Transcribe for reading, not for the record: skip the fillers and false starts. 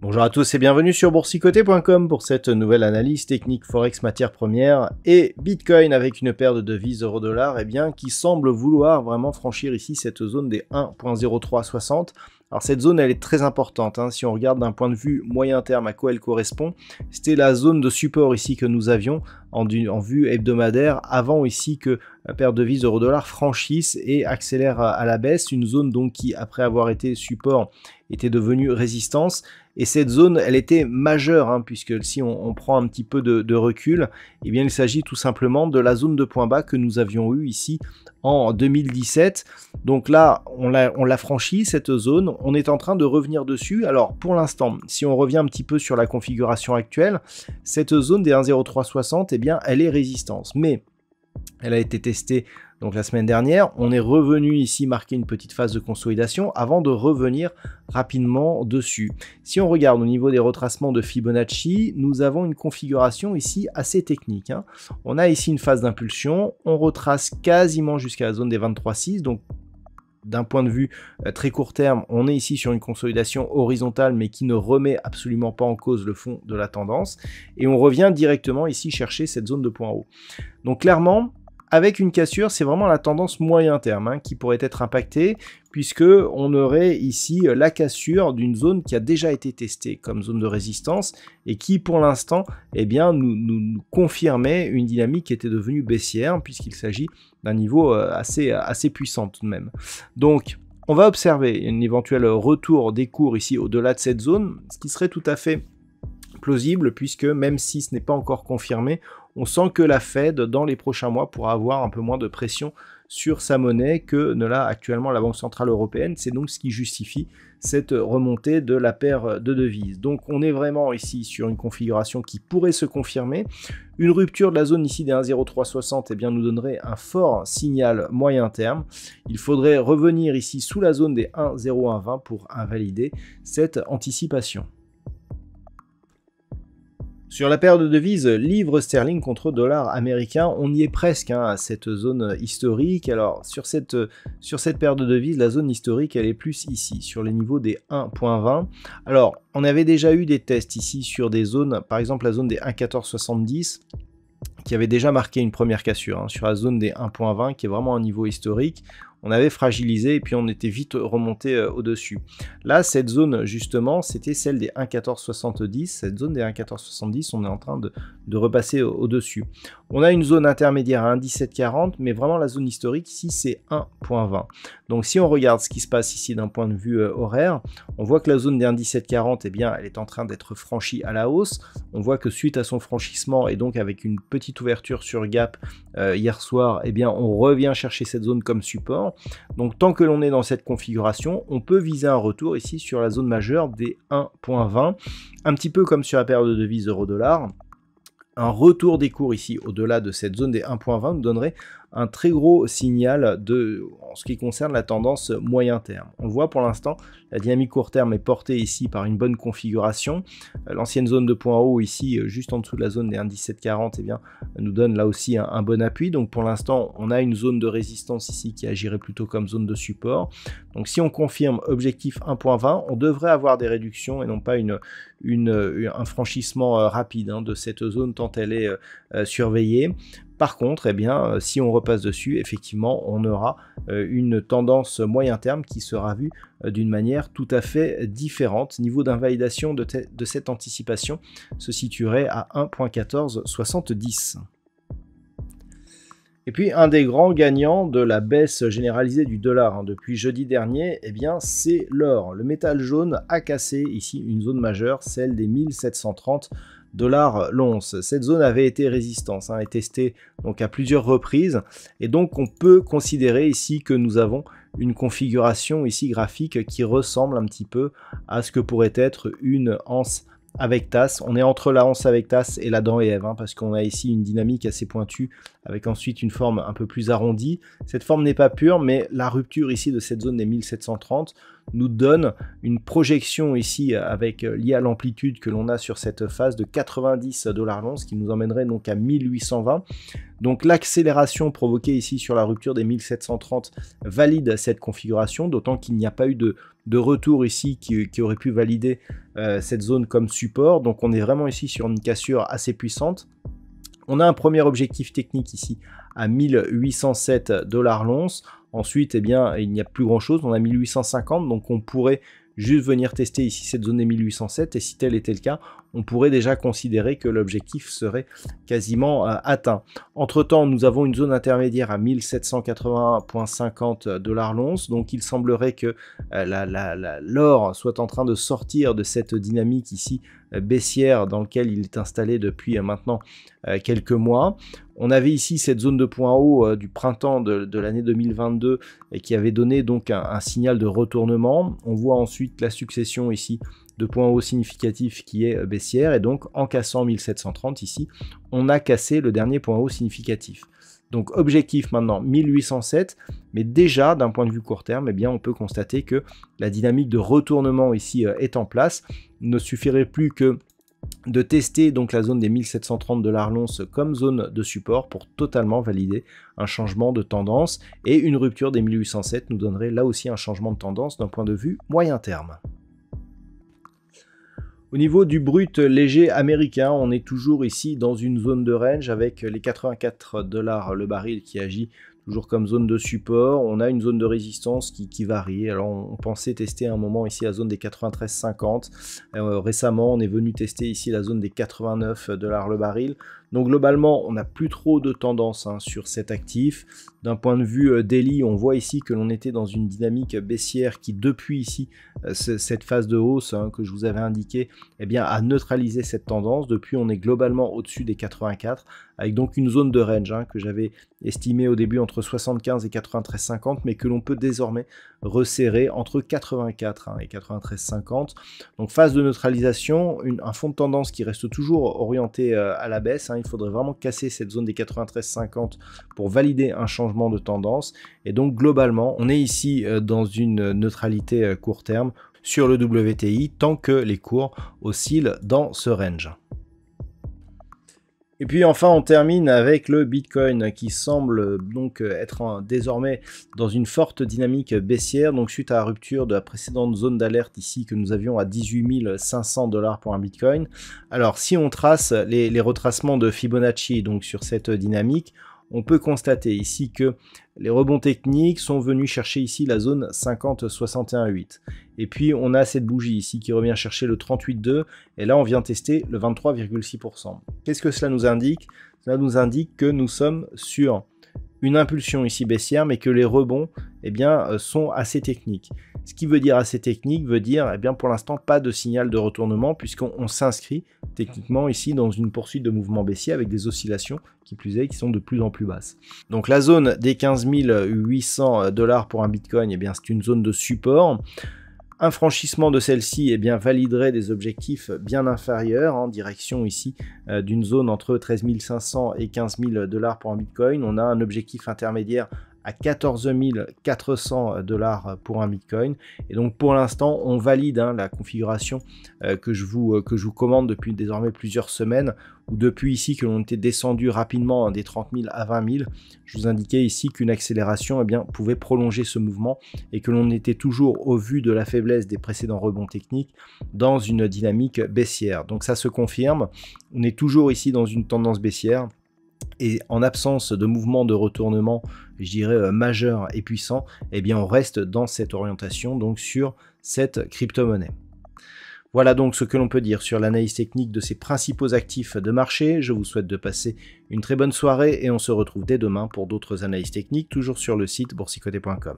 Bonjour à tous et bienvenue sur boursicoté.com pour cette nouvelle analyse technique Forex matières premières et Bitcoin avec une paire de devises euro-dollar qui semble vouloir vraiment franchir ici cette zone des 1.0360. Alors cette zone elle est très importante, si on regarde d'un point de vue moyen terme à quoi elle correspond, c'était la zone de support ici que nous avions en vue hebdomadaire avant ici que la paire de devises euro-dollar franchisse et accélère à la baisse, une zone donc qui après avoir été support était devenue résistance. Et cette zone, elle était majeure, puisque si on prend un petit peu de recul, il s'agit tout simplement de la zone de point bas que nous avions eu ici en 2017. Donc là, on l'a franchi, cette zone. On est en train de revenir dessus. Alors, pour l'instant, si on revient un petit peu sur la configuration actuelle, cette zone des 1.0360, elle est résistance. Mais elle a été testée donc la semaine dernière, on est revenu ici marquer une petite phase de consolidation avant de revenir rapidement dessus. Si on regarde au niveau des retracements de Fibonacci, nous avons une configuration ici assez technique. On a ici une phase d'impulsion, on retrace quasiment jusqu'à la zone des 23,6, donc d'un point de vue très court terme, on est ici sur une consolidation horizontale mais qui ne remet absolument pas en cause le fond de la tendance. Et on revient directement ici chercher cette zone de point haut. Donc clairement, avec une cassure, c'est vraiment la tendance moyen terme qui pourrait être impactée, puisque on aurait ici la cassure d'une zone qui a déjà été testée comme zone de résistance et qui pour l'instant nous confirmait une dynamique qui était devenue baissière, puisqu'il s'agit d'un niveau assez puissant tout de même. Donc on va observer un éventuel retour des cours ici au-delà de cette zone, ce qui serait tout à fait plausible, puisque même si ce n'est pas encore confirmé, on sent que la Fed, dans les prochains mois, pourra avoir un peu moins de pression sur sa monnaie que ne l'a actuellement la Banque Centrale Européenne. C'est donc ce qui justifie cette remontée de la paire de devises. Donc on est vraiment ici sur une configuration qui pourrait se confirmer. Une rupture de la zone ici des 1.0360 nous donnerait un fort signal moyen terme. Il faudrait revenir ici sous la zone des 1.0120 pour invalider cette anticipation. Sur la paire de devises livre sterling contre dollar américain, on y est presque à cette zone historique. Alors sur cette paire de devises, la zone historique elle est plus ici, sur les niveaux des 1.20. Alors on avait déjà eu des tests ici sur des zones, par exemple la zone des 1.1470, qui avait déjà marqué une première cassure sur la zone des 1.20, qui est vraiment un niveau historique. On avait fragilisé et puis on était vite remonté au-dessus. Là, cette zone, justement, c'était celle des 1.1470. Cette zone des 1.1470, on est en train de repasser au-dessus. On a une zone intermédiaire à 1.1740, mais vraiment la zone historique, ici, c'est 1.20. Donc, si on regarde ce qui se passe ici d'un point de vue horaire, on voit que la zone des 1.1740, elle est en train d'être franchie à la hausse. On voit que suite à son franchissement, et donc avec une petite ouverture sur gap hier soir, on revient chercher cette zone comme support. Donc tant que l'on est dans cette configuration, on peut viser un retour ici sur la zone majeure des 1.20, un petit peu comme sur la paire de devises euro-dollar. Un retour des cours ici au-delà de cette zone des 1.20 nous donnerait un très gros signal en ce qui concerne la tendance moyen terme. On le voit pour l'instant, la dynamique court terme est portée ici par une bonne configuration. L'ancienne zone de point haut ici, juste en dessous de la zone des 1.1740, nous donne là aussi un bon appui. Donc pour l'instant, on a une zone de résistance ici qui agirait plutôt comme zone de support. Donc si on confirme objectif 1.20, on devrait avoir des réductions et non pas un franchissement rapide de cette zone tant elle est surveillée. Par contre, si on repasse dessus, effectivement, on aura une tendance moyen terme qui sera vue d'une manière tout à fait différente. Niveau d'invalidation de cette anticipation se situerait à 1.1470. Et puis, un des grands gagnants de la baisse généralisée du dollar depuis jeudi dernier, c'est l'or. Le métal jaune a cassé ici une zone majeure, celle des 1730 $ l'once. Cette zone avait été résistance et testée donc à plusieurs reprises, et donc on peut considérer ici que nous avons une configuration ici graphique qui ressemble un petit peu à ce que pourrait être une anse avec TAS. On est entre la hanse avec TAS et l'Adam et Ève, hein, parce qu'on a ici une dynamique assez pointue, avec ensuite une forme un peu plus arrondie. Cette forme n'est pas pure, mais la rupture ici de cette zone des 1730 nous donne une projection ici avec liée à l'amplitude que l'on a sur cette phase de 90 $ l'once, qui nous emmènerait donc à 1820. Donc l'accélération provoquée ici sur la rupture des 1730 valide cette configuration, d'autant qu'il n'y a pas eu de retour ici qui aurait pu valider cette zone comme support. Donc on est vraiment ici sur une cassure assez puissante. On a un premier objectif technique ici à 1807 $ l'once. Ensuite, eh bien, il n'y a plus grand chose. On a 1850, donc on pourrait juste venir tester ici cette zone des 1807, et si tel était le cas, on pourrait déjà considérer que l'objectif serait quasiment atteint. Entre temps, nous avons une zone intermédiaire à 1781,50 $ l'once, donc il semblerait que l'or soit en train de sortir de cette dynamique ici baissière dans laquelle il est installé depuis maintenant quelques mois. On avait ici cette zone de point haut du printemps de l'année 2022 et qui avait donné donc un signal de retournement. On voit ensuite la succession ici de points hauts significatifs qui est baissière, et donc en cassant 1730 ici, on a cassé le dernier point haut significatif. Donc objectif maintenant 1807, mais déjà d'un point de vue court terme, eh bien, on peut constater que la dynamique de retournement ici est en place. Il ne suffirait plus que de tester donc la zone des 1730 $ l'once comme zone de support pour totalement valider un changement de tendance, et une rupture des 1807 nous donnerait là aussi un changement de tendance d'un point de vue moyen terme. Au niveau du brut léger américain, on est toujours ici dans une zone de range avec les 84 $ le baril qui agit toujours comme zone de support. On a une zone de résistance qui varie. Alors on pensait tester un moment ici la zone des 93,50. Récemment, on est venu tester ici la zone des 89 $ le baril. Donc globalement, on n'a plus trop de tendance sur cet actif. D'un point de vue daily, on voit ici que l'on était dans une dynamique baissière qui, depuis ici, cette phase de hausse que je vous avais indiqué, eh bien, a neutralisé cette tendance. Depuis, on est globalement au-dessus des 84, avec donc une zone de range que j'avais estimée au début entre 75 et 93,50, mais que l'on peut désormais resserrer entre 84 et 93,50. Donc phase de neutralisation, un fond de tendance qui reste toujours orienté à la baisse. Il faudrait vraiment casser cette zone des 93,50 pour valider un changement de tendance. Et donc globalement, on est ici dans une neutralité court terme sur le WTI tant que les cours oscillent dans ce range. Et puis enfin, on termine avec le Bitcoin qui semble donc être désormais dans une forte dynamique baissière, donc suite à la rupture de la précédente zone d'alerte ici que nous avions à 18 500 $ pour un Bitcoin. Alors si on trace les retracements de Fibonacci donc sur cette dynamique, on peut constater ici que les rebonds techniques sont venus chercher ici la zone 50,61,8. Et puis on a cette bougie ici qui revient chercher le 38,2, et là on vient tester le 23,6%. Qu'est-ce que cela nous indique? Cela nous indique que nous sommes sur une impulsion ici baissière, mais que les rebonds sont assez techniques. Ce qui veut dire assez technique veut dire pour l'instant pas de signal de retournement, puisqu'on s'inscrit techniquement ici dans une poursuite de mouvement baissier avec des oscillations qui plus est qui sont de plus en plus basses. Donc la zone des 15 800 $ pour un Bitcoin, c'est une zone de support. Un franchissement de celle-ci validerait des objectifs bien inférieurs en direction ici d'une zone entre 13 500 et 15 000 $ pour un Bitcoin. On a un objectif intermédiaire à 14 400 $ pour un Bitcoin. Et donc pour l'instant, on valide la configuration que je vous commande depuis désormais plusieurs semaines, ou depuis ici que l'on était descendu rapidement des 30 000 à 20 000. Je vous indiquais ici qu'une accélération pouvait prolonger ce mouvement, et que l'on était toujours, au vu de la faiblesse des précédents rebonds techniques, dans une dynamique baissière. Donc ça se confirme, on est toujours ici dans une tendance baissière. Et en absence de mouvement de retournement, je dirais majeur et puissant, on reste dans cette orientation, donc sur cette crypto-monnaie. Voilà donc ce que l'on peut dire sur l'analyse technique de ces principaux actifs de marché. Je vous souhaite de passer une très bonne soirée, et on se retrouve dès demain pour d'autres analyses techniques, toujours sur le site boursicoté.com.